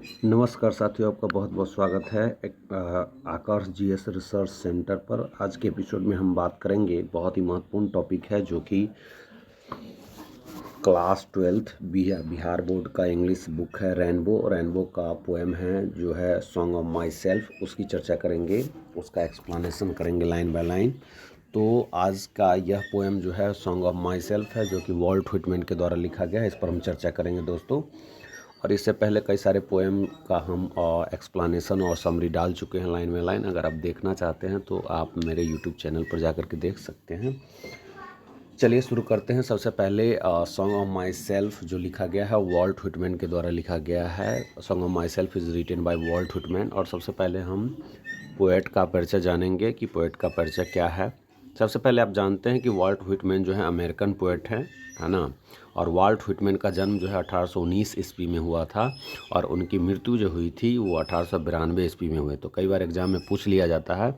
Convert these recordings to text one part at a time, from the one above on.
नमस्कार साथियों, आपका बहुत बहुत स्वागत है आकाश जीएस रिसर्च सेंटर पर। आज के एपिसोड में हम बात करेंगे, बहुत ही महत्वपूर्ण टॉपिक है जो कि क्लास 12th बिहार बोर्ड का इंग्लिश बुक है रेनबो का पोएम है जो है सॉन्ग ऑफ माई सेल्फ। उसकी चर्चा करेंगे, उसका एक्सप्लेनेशन करेंगे लाइन बाय लाइन। तो आज का यह पोएम जो है सॉन्ग ऑफ माई सेल्फ है, जो कि वॉल्ट व्हिटमैन के द्वारा लिखा गया है। इस पर हम चर्चा करेंगे दोस्तों। और इससे पहले कई सारे पोएम का हम एक्सप्लेनेशन और समरी डाल चुके हैं लाइन बाय लाइन। अगर आप देखना चाहते हैं तो आप मेरे यूट्यूब चैनल पर जाकर के देख सकते हैं। चलिए शुरू करते हैं। सबसे पहले सॉन्ग ऑफ माई सेल्फ जो लिखा गया है वॉल्ट व्हिटमैन के द्वारा लिखा गया है। Song of Myself is written by Walt Whitman. और सबसे पहले हम पोएट का परिचय जानेंगे कि पोएट का परिचय क्या है। सबसे पहले आप जानते हैं कि वॉल्ट व्हिटमैन जो है अमेरिकन पोएट है ना। और वॉल्ट व्हिटमैन का जन्म जो है 1819 ईस्वी में हुआ था और उनकी मृत्यु जो हुई थी वो 1892 ईस्वी में हुई। तो कई बार एग्जाम में पूछ लिया जाता है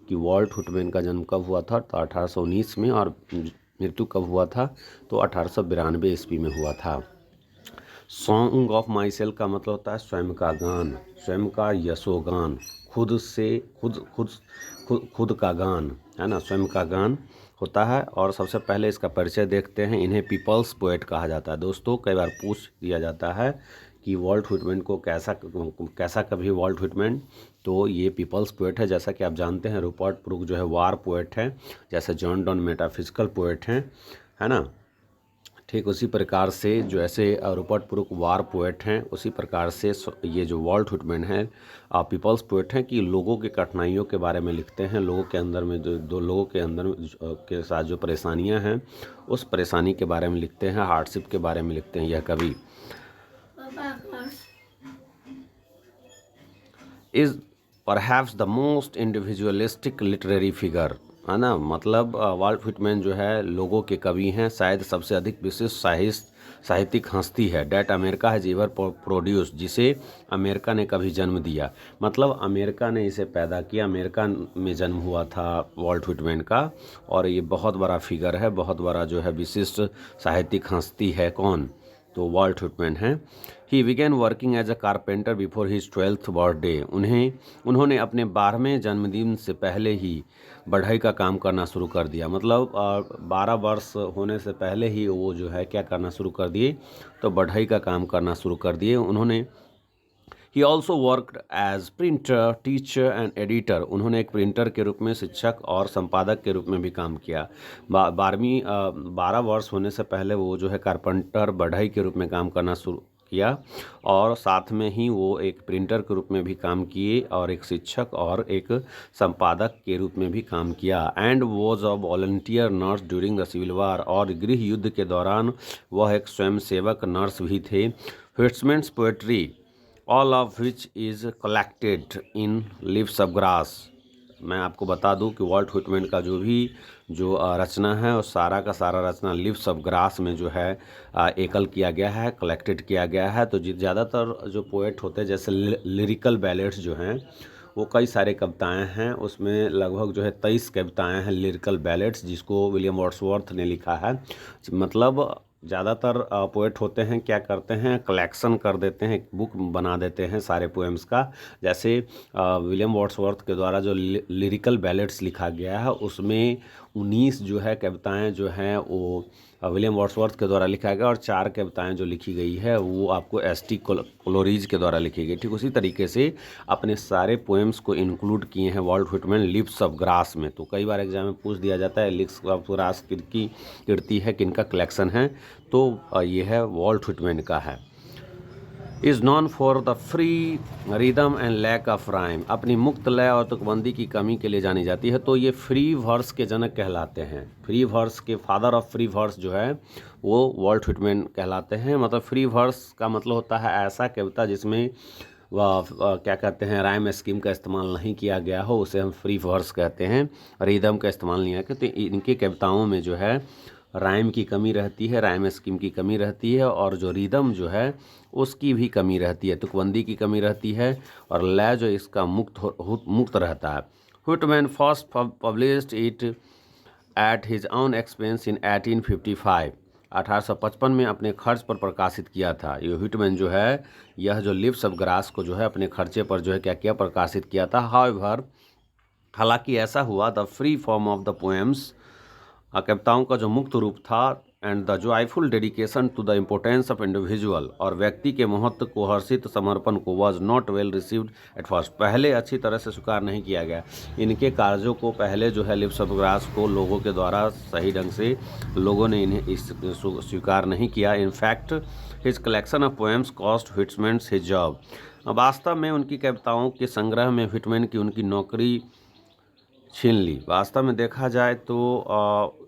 कि वॉल्ट व्हिटमैन का जन्म कब हुआ था, तो 1819 में, और मृत्यु कब हुआ था, तो 1892 ईस्वी में हुआ था। सॉन्ग ऑफ माई सेल्फ का मतलब होता है स्वयं का गान, स्वयं का यशोगान, खुद से खुद का गान, है ना, स्वयं का गान होता है। और सबसे पहले इसका परिचय देखते हैं। इन्हें पीपल्स पोएट कहा जाता है दोस्तों। कई बार पूछ दिया जाता है कि वॉल्ट व्हिटमैन को कैसा कभी वॉल्ट व्हिटमैन, तो ये पीपल्स पोएट है। जैसा कि आप जानते हैं रूपर्ट ब्रूक जो है वार पोएट है, जैसे जॉन डॉन मेटाफिजिकल पोएट हैं, है ना। ठीक उसी प्रकार से जो ऐसे रूपर्ट ब्रूक वार पोएट हैं, उसी प्रकार से ये जो वॉल्ट व्हिटमैन है पीपल्स पोएट हैं कि लोगों की कठिनाइयों के बारे में लिखते हैं। लोगों के अंदर में जो लोगों के अंदर के साथ जो परेशानियां हैं उस परेशानी के बारे में लिखते हैं, हार्डशिप के बारे में लिखते हैं यह कवि। Is perhaps the most individualistic literary figure, है ना। मतलब वॉल्ट व्हिटमैन जो है लोगों के कवि हैं, शायद सबसे अधिक विशिष्ट साहित्यिक हस्ती है। That America has ever produce, जिसे अमेरिका ने कभी जन्म दिया। मतलब अमेरिका ने इसे पैदा किया, अमेरिका में जन्म हुआ था वॉल्ट व्हिटमैन का। और ये बहुत बड़ा फिगर है, बहुत बड़ा जो है विशिष्ट साहित्यिक हस्ती है। कौन? तो वॉल्ट व्हिटमैन हैं। He began working as a carpenter before his 12th birthday. उन्होंने अपने 12वें जन्मदिन से पहले ही बढ़ई का काम करना शुरू कर दिया। मतलब 12 वर्ष होने से पहले ही वो जो है क्या करना शुरू कर दिए, तो बढ़ई का काम करना शुरू कर दिए उन्होंने। He also worked as printer, teacher and editor. उन्होंने एक प्रिंटर के रूप में, शिक्षक और संपादक के रूप में भी काम किया। 12 वर्ष होने से पहले वो जो है कारपेंटर, बढ़ई के रूप में काम करना शुरू किया, और साथ में ही वो एक प्रिंटर के रूप में भी काम किए और एक शिक्षक और एक संपादक के रूप में भी काम किया। And was a volunteer nurse during the Civil War. और गृह युद्ध के दौरान वह एक स्वयंसेवक नर्स भी थे। Whitman's poetry, all of which is collected in Leaves of Grass. मैं आपको बता दूं कि वॉल्ट व्हिटमैन का जो रचना है और सारा का सारा रचना लीव्स ऑफ ग्रास में जो है एकल किया गया है, कलेक्टेड किया गया है। तो ज़्यादातर जो पोएट होते हैं, जैसे लिरिकल बैलेट्स जो हैं, वो कई सारे कविताएं हैं। उसमें लगभग जो है 23 कविताएं हैं लिरिकल बैलेट्स, जिसको विलियम वर्ड्सवर्थ ने लिखा है। मतलब ज़्यादातर पोएट होते हैं क्या करते हैं, कलेक्शन कर देते हैं, बुक बना देते हैं सारे पोएम्स का। जैसे विलियम वर्ड्सवर्थ के द्वारा जो लिरिकल बैलेट्स लिखा गया है, उसमें 19 जो है कविताएं जो हैं वो विलियम वर्ड्सवर्थ के द्वारा लिखा गया, और 4 कविताएं जो लिखी गई है वो आपको एस.टी. कोलरिज के द्वारा लिखी गई। ठीक उसी तरीके से अपने सारे पोएम्स को इंक्लूड किए हैं Walt Whitman Leaves of Grass में। तो कई बार एग्जाम में पूछ दिया जाता है लीव्स ऑफ ग्रास की कीर्ति है, किनका कलेक्शन है, तो ये है वॉल्ट व्हिटमैन का है। Is known for the free rhythm and lack of rhyme. अपनी मुक्त लय और तुकबंदी की कमी के लिए जानी जाती है। तो ये फ्री वर्स के जनक कहलाते हैं। फ्री वर्स के फादर ऑफ फ्री वर्स जो है वो वॉल्ट व्हिटमैन कहलाते हैं। मतलब फ्री वर्स का मतलब होता है ऐसा कविता जिसमें वह क्या कहते हैं, राइम स्कीम का इस्तेमाल नहीं किया गया हो, उसे हम फ्री वर्स कहते हैं। रिदम का इस्तेमाल नहीं किया। तो इनके कविताओं में जो है राइम की कमी रहती है, राइम स्कीम की कमी रहती है, और जो रिदम जो है उसकी भी कमी रहती है, तुकबंदी की कमी रहती है, और लय जो इसका मुक्त रहता है। Whitman first published it at his own expense इन 1855। 1855 में अपने खर्च पर प्रकाशित किया था। ये व्हिटमैन जो है यह जो लिव्स ऑफ ग्रास को जो है अपने खर्चे पर जो है क्या किया, प्रकाशित किया था। हाउएवर, हालांकि ऐसा हुआ, the free form of the poems, कविताओं का जो मुक्त रूप था, and the joyful dedication to the importance of individual, और व्यक्ति के महत्व को हर्षित समर्पण को, was not well received at first, पहले अच्छी तरह से स्वीकार नहीं किया गया। इनके कार्यों को पहले जो है लिव्स ऑफ ग्रास को लोगों के द्वारा सही ढंग से लोगों ने इन्हें स्वीकार नहीं किया। In fact his collection of poems cost Whitman his job, वास्तव में उनकी कविताओं के संग्रह में व्हिटमैन की उनकी नौकरी छीन ली। वास्तव में देखा जाए तो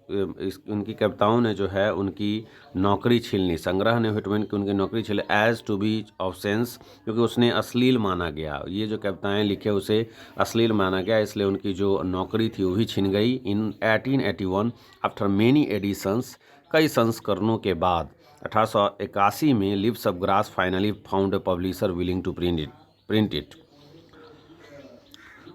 उनकी कविताओं ने जो है उनकी नौकरी छीन ली, संग्रह ने व्हिटमैन की उनकी नौकरी छीन ली, as to be offence, क्योंकि उसने अश्लील माना गया, ये जो कविताएं लिखे उसे अश्लील माना गया, इसलिए उनकी जो नौकरी थी वो भी छीन गई। इन 1881 आफ्टर मेनी एडिशंस, कई संस्करणों के बाद 1881 में Leaves of Grass finally found a publisher willing to print it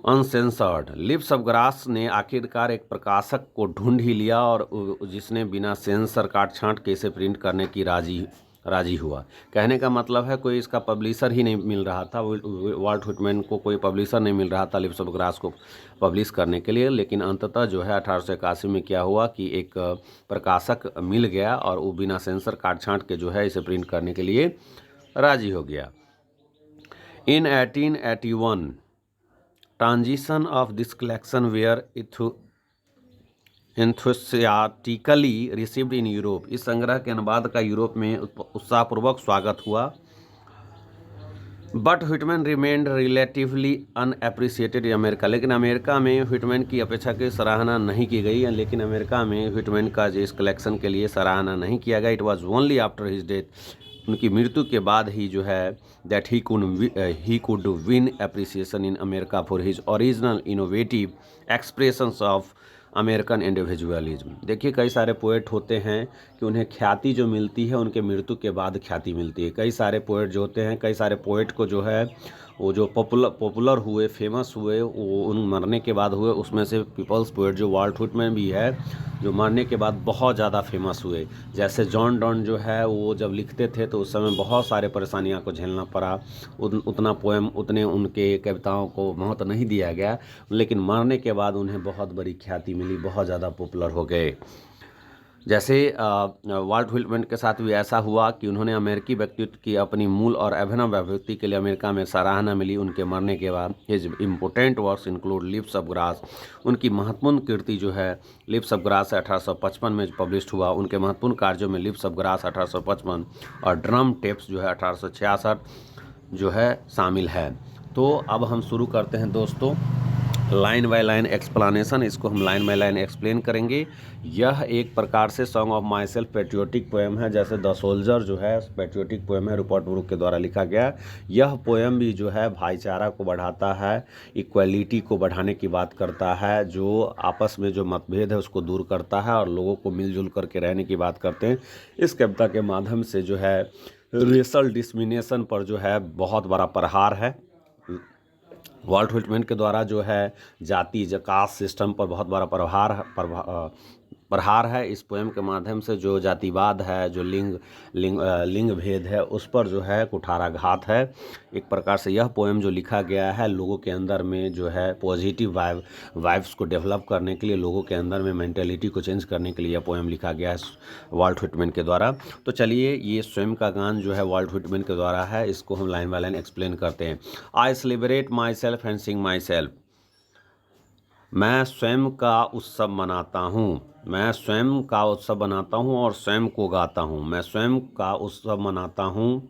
uncensored. Leaves of Grass ने आखिरकार एक प्रकाशक को ढूंढ ही लिया और जिसने बिना सेंसर काट छांट के इसे प्रिंट करने की राजी हुआ। कहने का मतलब है कोई इसका पब्लिशर ही नहीं मिल रहा था, वाल्ट व्हिटमैन को कोई पब्लिशर नहीं मिल रहा था लिव्स ऑफ ग्रास को पब्लिश करने के लिए। लेकिन अंततः जो है 1881 में क्या हुआ कि एक प्रकाशक मिल गया और वो बिना सेंसर काट छांट के जो है इसे प्रिंट करने के लिए राजी हो गया। In 1881 transition of this collection were enthusiastically received in Europe, इस संग्रह के अनुवाद का यूरोप में उत्साहपूर्वक स्वागत हुआ। But Whitman remained relatively unappreciated in America, लेकिन अमेरिका में व्हिटमैन की अपेक्षा की सराहना नहीं की गई, लेकिन अमेरिका में व्हिटमैन का जो इस कलेक्शन के लिए सराहना नहीं किया गया। It was only after his death, उनकी मृत्यु के बाद ही जो है that he could win appreciation in America for his original innovative expressions of American individualism. देखिए कई सारे पोएट होते हैं कि उन्हें ख्याति जो मिलती है उनके मृत्यु के बाद ख्याति मिलती है। कई सारे पोएट जो होते हैं, कई सारे पोएट को जो है वो जो पॉपुलर हुए, फेमस हुए, वो उन मरने के बाद हुए। उसमें से पीपल्स पोएट जो वाल्ट व्हिटमैन भी है, जो मरने के बाद बहुत ज़्यादा फेमस हुए। जैसे जॉन डॉन जो है वो जब लिखते थे तो उस समय बहुत सारे परेशानियों को झेलना पड़ा, उतने उनके कविताओं को महत्व नहीं दिया गया, लेकिन मरने के बाद उन्हें बहुत बड़ी ख्याति मिली, बहुत ज़्यादा पॉपुलर हो गए। जैसे वाल्ट व्हिटमैन के साथ भी ऐसा हुआ कि उन्होंने अमेरिकी व्यक्तित्व की अपनी मूल और अभिनव अभिव्यक्ति के लिए अमेरिका में सराहना मिली उनके मरने के बाद। His important works include Leaves of Grass, उनकी महत्वपूर्ण कृति जो है लिव्स ऑफ ग्रास 1855 में पब्लिश हुआ। उनके महत्वपूर्ण कार्यों में लिव्स ऑफ ग्रास 1855 और ड्रम टेप्स जो है 1866 जो है शामिल है। तो अब हम शुरू करते हैं दोस्तों लाइन बाय लाइन एक्सप्लेनेशन, इसको हम लाइन बाय लाइन एक्सप्लेन करेंगे। यह एक प्रकार से song of my self patriotic poem है, जैसे द सोल्जर जो है पेट्रियोटिक पोएम है, रूपर्ट ब्रूक के द्वारा लिखा गया। यह पोएम भी जो है भाईचारा को बढ़ाता है, इक्वलिटी को बढ़ाने की बात करता है, जो आपस में जो मतभेद है उसको दूर करता है और लोगों को मिलजुल करके रहने की बात करते हैं। इस कविता के माध्यम से जो है रेशल डिस्क्रिमिनेशन पर जो है बहुत बड़ा प्रहार है। वाल्ट व्हिटमैन के द्वारा जो है जाति कास्ट सिस्टम पर बहुत बड़ा प्रहार है। इस पोएम के माध्यम से जो जातिवाद है, जो लिंग भेद है, उस पर जो है कुठाराघात है। एक प्रकार से यह पोएम जो लिखा गया है लोगों के अंदर में जो है पॉजिटिव वाइब्स को डेवलप करने के लिए, लोगों के अंदर में मेंटेलिटी को चेंज करने के लिए यह पोएम लिखा गया है वाल्ट व्हिटमैन के द्वारा। तो चलिए ये स्वयं का गान जो है वाल्ट व्हिटमैन के द्वारा है, इसको हम लाइन बाय लाइन एक्सप्लेन करते हैं। I celebrate my self and Singh my self, मैं स्वयं का उत्सव मनाता हूँ, मैं स्वयं का उत्सव मनाता हूँ और स्वयं को गाता हूँ। मैं स्वयं का उत्सव मनाता हूँ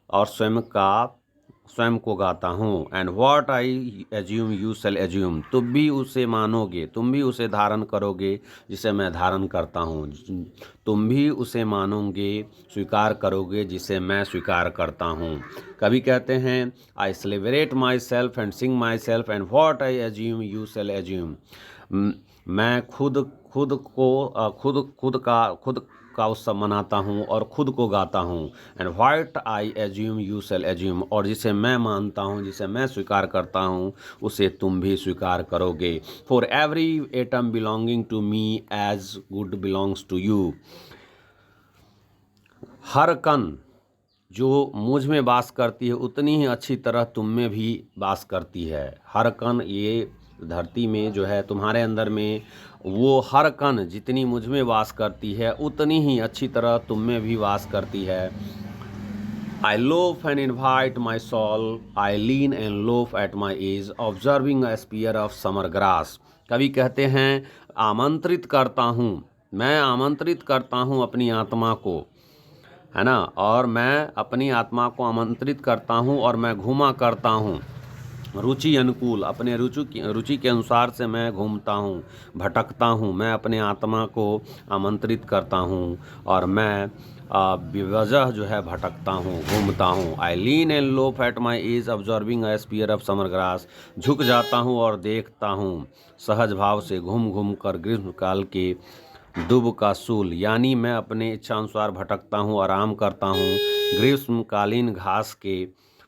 और स्वयं को गाता हूँ। And what I assume you shall assume, तुम भी उसे मानोगे, तुम भी उसे धारण करोगे जिसे मैं धारण करता हूँ। तुम भी उसे मानोगे, स्वीकार करोगे जिसे मैं स्वीकार करता हूँ। कवि कहते हैं I celebrate my self and Singh my self and what I assume you shall assume, मैं खुद का उत्सव मनाता हूँ और खुद को गाता हूँ। And what I assume you shall assume, और जिसे मैं मानता हूँ, जिसे मैं स्वीकार करता हूँ, उसे तुम भी स्वीकार करोगे। For every atom belonging to me as good belongs to you, हर कण जो मुझ में वास करती है उतनी ही अच्छी तरह तुम में भी वास करती है। हर कण, ये धरती में जो है तुम्हारे अंदर में, वो हर कण जितनी मुझ में वास करती है उतनी ही अच्छी तरह तुम में भी वास करती है। I loaf and invite my soul, I lean and loaf at my ease, observing a spear of summer grass। कवि कहते हैं आमंत्रित करता हूँ, मैं आमंत्रित करता हूँ अपनी आत्मा को, है ना, और मैं अपनी आत्मा को आमंत्रित करता हूँ और मैं घूमा करता हूँ रुचि अनुकूल, अपने रुचि के अनुसार से मैं घूमता हूँ, भटकता हूँ। मैं अपने आत्मा को आमंत्रित करता हूँ और मैं बेवजह जो है भटकता हूँ, घूमता हूँ। I lean and loaf at my ease observing a spear of summer grass. झुक जाता हूँ और देखता हूँ सहज भाव से घूम घूम कर ग्रीष्मकाल के दुब का सूल, यानी मैं अपने इच्छानुसार भटकता हूँ, आराम करता हूँ, ग्रीष्मकालीन घास के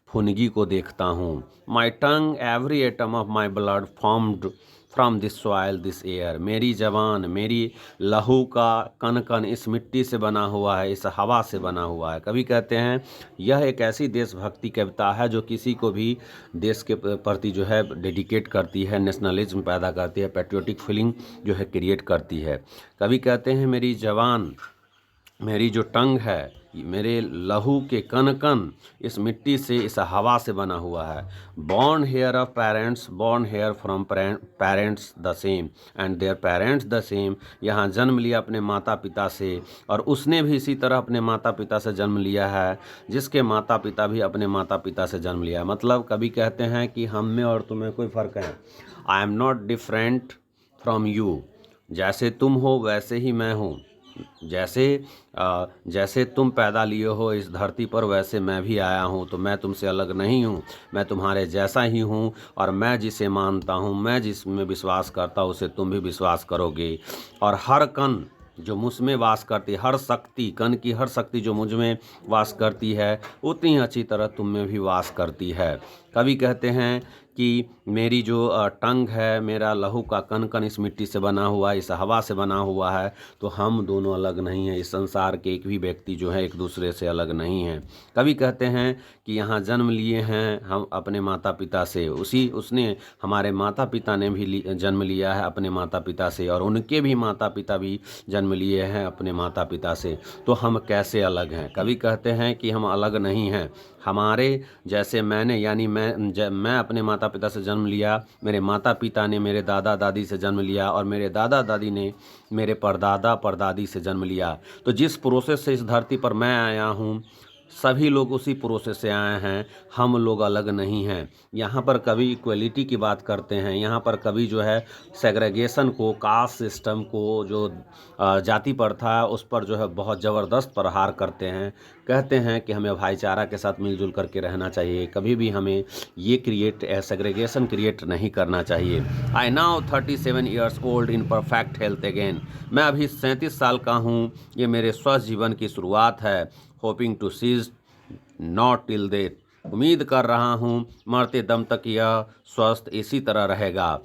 फुनगी को देखता हूँ। My tongue every atom of my blood formed from this soil this air. मेरी जबान, मेरी लहू का कण कण इस मिट्टी से बना हुआ है, इस हवा से बना हुआ है। कवि कहते हैं यह एक ऐसी देशभक्ति कविता है जो किसी को भी देश के प्रति जो है डेडिकेट करती है, नेशनलिज्म पैदा करती है, पैट्रियोटिक फीलिंग जो है क्रिएट करती है। कवि कहते हैं मेरी जबान, मेरी जो टंग है, मेरे लहू के कण कण इस मिट्टी से, इस हवा से बना हुआ है। Born hair of parents, born hair from parents the same and their parents the same. यहाँ जन्म लिया अपने माता पिता से और उसने भी इसी तरह अपने माता पिता से जन्म लिया है, जिसके माता पिता भी अपने माता पिता से जन्म लिया है। मतलब कभी कहते हैं कि हम में और तुम्हें कोई फ़र्क है। I am not different from you, जैसे तुम हो वैसे ही मैं हूँ। जैसे तुम पैदा लिए हो इस धरती पर वैसे मैं भी आया हूँ, तो मैं तुमसे अलग नहीं हूँ, मैं तुम्हारे जैसा ही हूँ। और मैं जिसे मानता हूँ, मैं जिसमें विश्वास करता हूँ, उसे तुम भी विश्वास करोगे। और हर कण जो मुझ में वास करती है, हर शक्ति, कण की हर शक्ति जो मुझ में वास करती है उतनी अच्छी तरह तुम में भी वास करती है। कवि कहते हैं कि मेरी जो टंग है, मेरा लहू का कण कण इस मिट्टी से बना हुआ है, इस हवा से बना हुआ है, तो हम दोनों अलग नहीं हैं। इस संसार के एक भी व्यक्ति जो है एक दूसरे से अलग नहीं हैं। कवि कहते हैं कि यहाँ जन्म लिए हैं हम अपने माता पिता से, उसने हमारे माता पिता ने भी जन्म लिया है अपने माता पिता से, और उनके भी माता पिता भी जन्म लिए हैं अपने माता पिता से, तो हम कैसे अलग हैं। कवि कहते हैं कि हम अलग नहीं हैं। हमारे जैसे मैंने, यानी मैं अपने माता पिता से जन्म लिया, मेरे माता पिता ने मेरे दादा दादी से जन्म लिया, और मेरे दादा दादी ने मेरे परदादा परदादी से जन्म लिया। तो जिस प्रोसेस से इस धरती पर मैं आया हूँ, सभी लोग उसी प्रोसेस से आए हैं, हम लोग अलग नहीं हैं। यहाँ पर कवि इक्वलिटी की बात करते हैं, यहाँ पर कवि जो है सेग्रेगेशन को, कास्ट सिस्टम को, जो जाति प्रथा है उस पर जो है बहुत ज़बरदस्त प्रहार करते हैं। कहते हैं कि हमें भाईचारा के साथ मिलजुल करके रहना चाहिए, कभी भी हमें ये सेग्रेगेशन क्रिएट नहीं करना चाहिए। I now 37 years old in perfect health again. मैं अभी 37 साल का हूँ, ये मेरे स्वस्थ जीवन की शुरुआत है। Hoping to cease not till death, उम्मीद कर रहा हूँ मरते दम तक यह स्वस्थ इसी तरह रहेगा।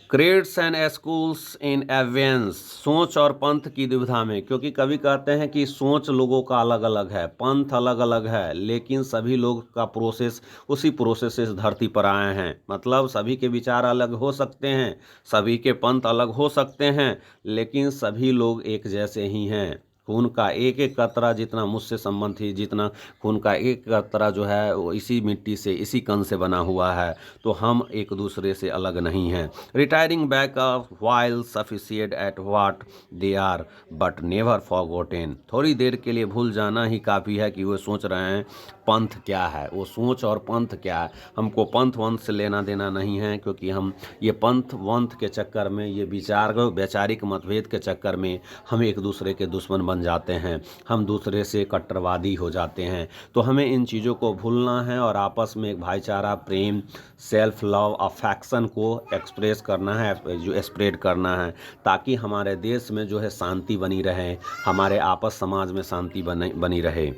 क्रेड्स एंड स्कूल्स इन एवेंस, सोच और पंथ की दुविधा में, क्योंकि कवि कहते हैं कि सोच लोगों का अलग अलग है, पंथ अलग अलग है, लेकिन सभी लोग का प्रोसेस उसी प्रोसेस से इस धरती पर आए हैं। मतलब सभी के विचार अलग हो सकते हैं, सभी के पंथ अलग हो सकते हैं, लेकिन सभी लोग एक जैसे ही हैं। खून का एक एक कतरा जितना मुझसे संबंध है, जितना खून का एक कतरा जो है वो इसी मिट्टी से, इसी कण से बना हुआ है, तो हम एक दूसरे से अलग नहीं हैं। Retiring back off while sufficient at what they are but never forgotten. थोड़ी देर के लिए भूल जाना ही काफ़ी है कि वो सोच रहे हैं पंथ क्या है, वो सोच और पंथ क्या है। हमको पंथ वंथ से लेना देना नहीं है, क्योंकि हम ये पंथ वंथ के चक्कर में, ये वैचारिक मतभेद के चक्कर में हम एक दूसरे के दुश्मन बन जाते हैं, हम दूसरे से कट्टरवादी हो जाते हैं। तो हमें इन चीज़ों को भूलना है और आपस में एक भाईचारा, प्रेम, सेल्फ लव, अफेक्शन को एक्सप्रेस करना है, जो स्प्रेड करना है, ताकि हमारे देश में जो है शांति बनी रहे, हमारे आपस समाज में शांति बनी रहे।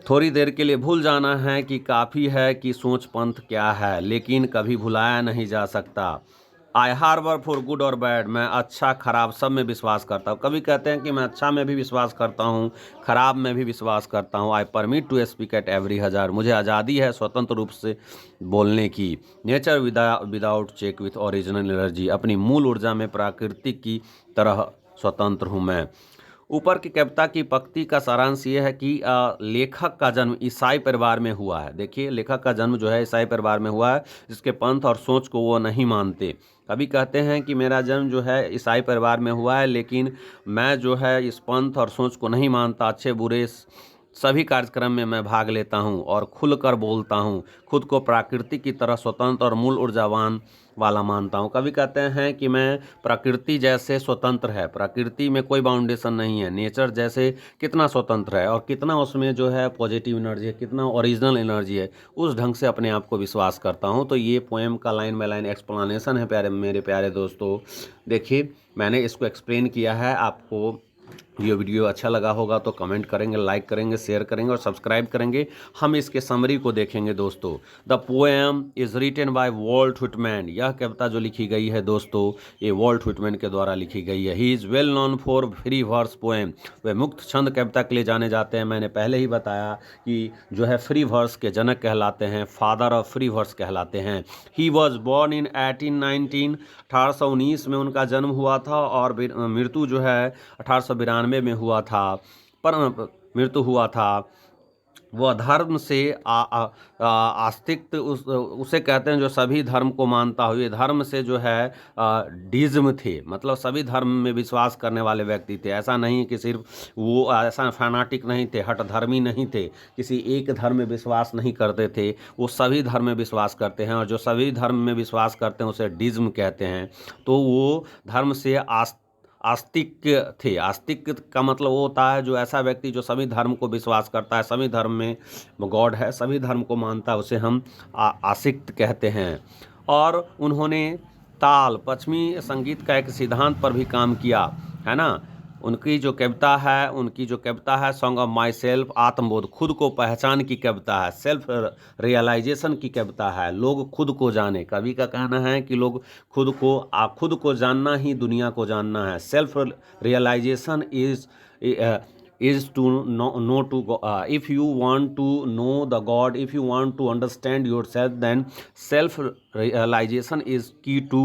थोड़ी देर के लिए भूल जाना है कि काफ़ी है कि सोच पंथ क्या है, लेकिन कभी भुलाया नहीं जा सकता। आई हार्बर फॉर गुड और बैड, मैं अच्छा खराब सब में विश्वास करता हूँ। कभी कहते हैं कि मैं अच्छा में भी विश्वास करता हूँ, खराब में भी विश्वास करता हूँ। I permit to speak at every hazard, मुझे आज़ादी है स्वतंत्र रूप से बोलने की। Nature without check with original energy, अपनी मूल ऊर्जा में प्राकृतिक की तरह स्वतंत्र हूँ मैं। ऊपर की कविता की पंक्ति का सारांश ये है कि लेखक का जन्म ईसाई परिवार में हुआ है। देखिए, लेखक का जन्म जो है ईसाई परिवार में हुआ है, जिसके पंथ और सोच को वो नहीं मानते। कभी कहते हैं कि मेरा जन्म जो है ईसाई परिवार में हुआ है, लेकिन मैं जो है इस पंथ और सोच को नहीं मानता। अच्छे बुरे सभी कार्यक्रम में मैं भाग लेता हूँ और खुलकर बोलता हूँ। खुद को प्रकृति की तरह स्वतंत्र और मूल ऊर्जावान वाला मानता हूँ। कभी कहते हैं कि मैं प्रकृति जैसे स्वतंत्र है, प्रकृति में कोई बाउंडेशन नहीं है। नेचर जैसे कितना स्वतंत्र है और कितना उसमें जो है पॉजिटिव एनर्जी है, कितना ओरिजिनल एनर्जी है, उस ढंग से अपने आप को विश्वास करता हूँ। तो ये पोएम का लाइन बाय लाइन एक्सप्लेनेशन है प्यारे मेरे प्यारे दोस्तों। देखिए, मैंने इसको एक्सप्लेन किया है। आपको ये वीडियो अच्छा लगा होगा तो कमेंट करेंगे, लाइक करेंगे, शेयर करेंगे और सब्सक्राइब करेंगे। हम इसके समरी को देखेंगे दोस्तों। The poem is written by Walt Whitman, यह कविता जो लिखी गई है दोस्तों, ये वॉल्ट व्हिटमैन के द्वारा लिखी गई है। He is well known for free verse poem, वे मुक्त छंद कविता के लिए जाने जाते हैं। मैंने पहले ही बताया कि जो है फ्री वर्स के जनक कहलाते हैं, फादर ऑफ फ्री वर्स कहलाते हैं। ही वॉज बॉर्न इन 1819, 1819 में उनका जन्म हुआ था और मृत्यु जो है 1892 में हुआ था, पर मृत्यु हुआ था। वह धर्म से आस्तिक उसे कहते हैं जो सभी धर्म को मानता हो। ये धर्म से जो है डिज्म थे, मतलब सभी धर्म में विश्वास करने वाले व्यक्ति थे। ऐसा नहीं कि सिर्फ वो ऐसा फैनाटिक नहीं थे, हठ धर्मी नहीं थे, किसी एक धर्म में विश्वास नहीं करते थे। वो सभी धर्म में विश्वास करते हैं और जो सभी धर्म में विश्वास करते हैं उसे डिज्म कहते हैं। तो वो धर्म से आस्तिक थे। आस्तिक का मतलब वो होता है जो ऐसा व्यक्ति जो सभी धर्म को विश्वास करता है, सभी धर्म में गॉड है, सभी धर्म को मानता है, उसे हम आस्तिक कहते हैं। और उन्होंने ताल पश्चिमी संगीत का एक सिद्धांत पर भी काम किया है ना। उनकी जो कविता है सॉन्ग ऑफ माई सेल्फ, आत्मबोध, खुद को पहचान की कविता है, सेल्फ रियलाइजेशन की कविता है। लोग खुद को जाने, कवि का कहना है कि लोग खुद को जानना ही दुनिया को जानना है। Self realization is to know to if you want to know the God, if you want to understand yourself, then self realization is key to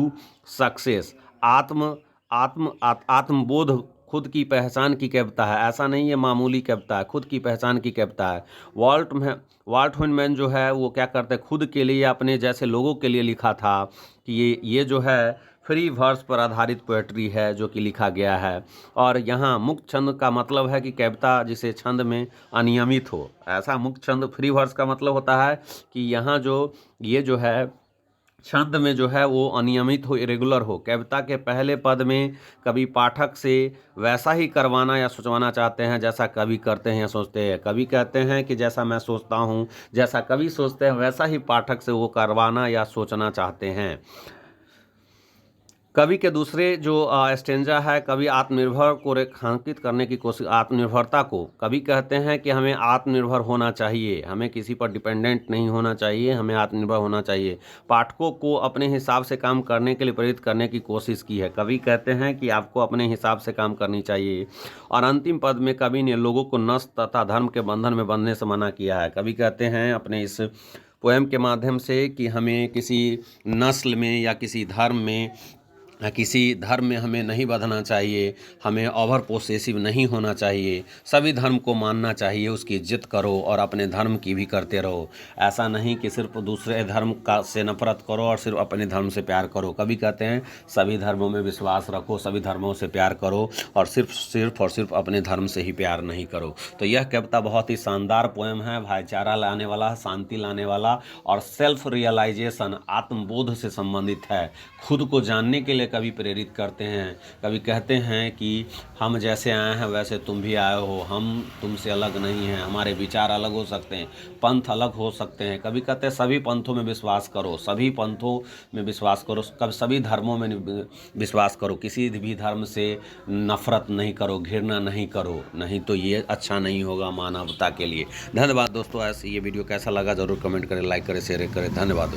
success। आत्मबोध खुद की पहचान की कविता है। ऐसा नहीं है मामूली कविता है, खुद की पहचान की कविता है। वॉल्ट व्हिटमैन जो है वो क्या करते हैं, खुद के लिए, अपने जैसे लोगों के लिए लिखा था कि ये जो है फ्री वर्स पर आधारित पोएट्री है जो कि लिखा गया है। और यहाँ मुक्त छंद का मतलब है कि कविता जिसे छंद में अनियमित हो। ऐसा मुक्त छंद, फ्री वर्स का मतलब होता है कि यहाँ ये जो है छंद में जो है वो अनियमित हो, इरेगुलर हो। कविता के पहले पद में कवि पाठक से वैसा ही करवाना या सोचवाना चाहते हैं जैसा कवि करते हैं या सोचते हैं। कवि कहते हैं कि जैसा मैं सोचता हूँ, जैसा कवि सोचते हैं, वैसा ही पाठक से वो करवाना या सोचना चाहते हैं। कवि के दूसरे जो स्टेंजा है, कवि आत्मनिर्भर को रेखांकित करने की कोशिश, आत्मनिर्भरता को कवि कहते हैं कि हमें आत्मनिर्भर होना चाहिए, हमें किसी पर डिपेंडेंट नहीं होना चाहिए, हमें आत्मनिर्भर होना चाहिए। पाठकों को अपने हिसाब से काम करने के लिए प्रेरित करने की कोशिश की है। कवि कहते हैं कि आपको अपने हिसाब से काम करनी चाहिए। और अंतिम पद में कवि ने लोगों को नस्ल तथा धर्म के बंधन में बंधने से मना किया है। कवि कहते हैं अपने इस पोएम के माध्यम से कि हमें किसी नस्ल में या किसी धर्म में हमें नहीं बंधना चाहिए, हमें ओवर पोसेसिव नहीं होना चाहिए, सभी धर्म को मानना चाहिए, उसकी इज्जत करो और अपने धर्म की भी करते रहो। ऐसा नहीं कि सिर्फ दूसरे धर्म का से नफरत करो और सिर्फ अपने धर्म से प्यार करो। कभी कहते हैं सभी धर्मों में विश्वास रखो, सभी धर्मों से प्यार करो और सिर्फ अपने धर्म से ही प्यार नहीं करो। तो यह कविता बहुत ही शानदार पोएम है, भाईचारा लाने वाला, शांति लाने वाला और सेल्फ रियलाइजेशन, आत्मबोध से संबंधित है। खुद को जानने के लिए कवि प्रेरित करते हैं। कवि कहते हैं कि हम जैसे आए हैं वैसे तुम भी आए हो, हम तुमसे अलग नहीं हैं, हमारे विचार अलग हो सकते हैं, पंथ अलग हो सकते हैं। कवि कहते हैं सभी पंथों में विश्वास करो, सभी पंथों में विश्वास करो, सभी धर्मों में विश्वास करो, किसी भी धर्म से नफरत नहीं करो, घृणा नहीं करो, नहीं तो ये अच्छा नहीं होगा मानवता के लिए। धन्यवाद दोस्तों। ऐसे ये वीडियो कैसा लगा ज़रूर कमेंट करें, लाइक करें, शेयर करें। धन्यवाद।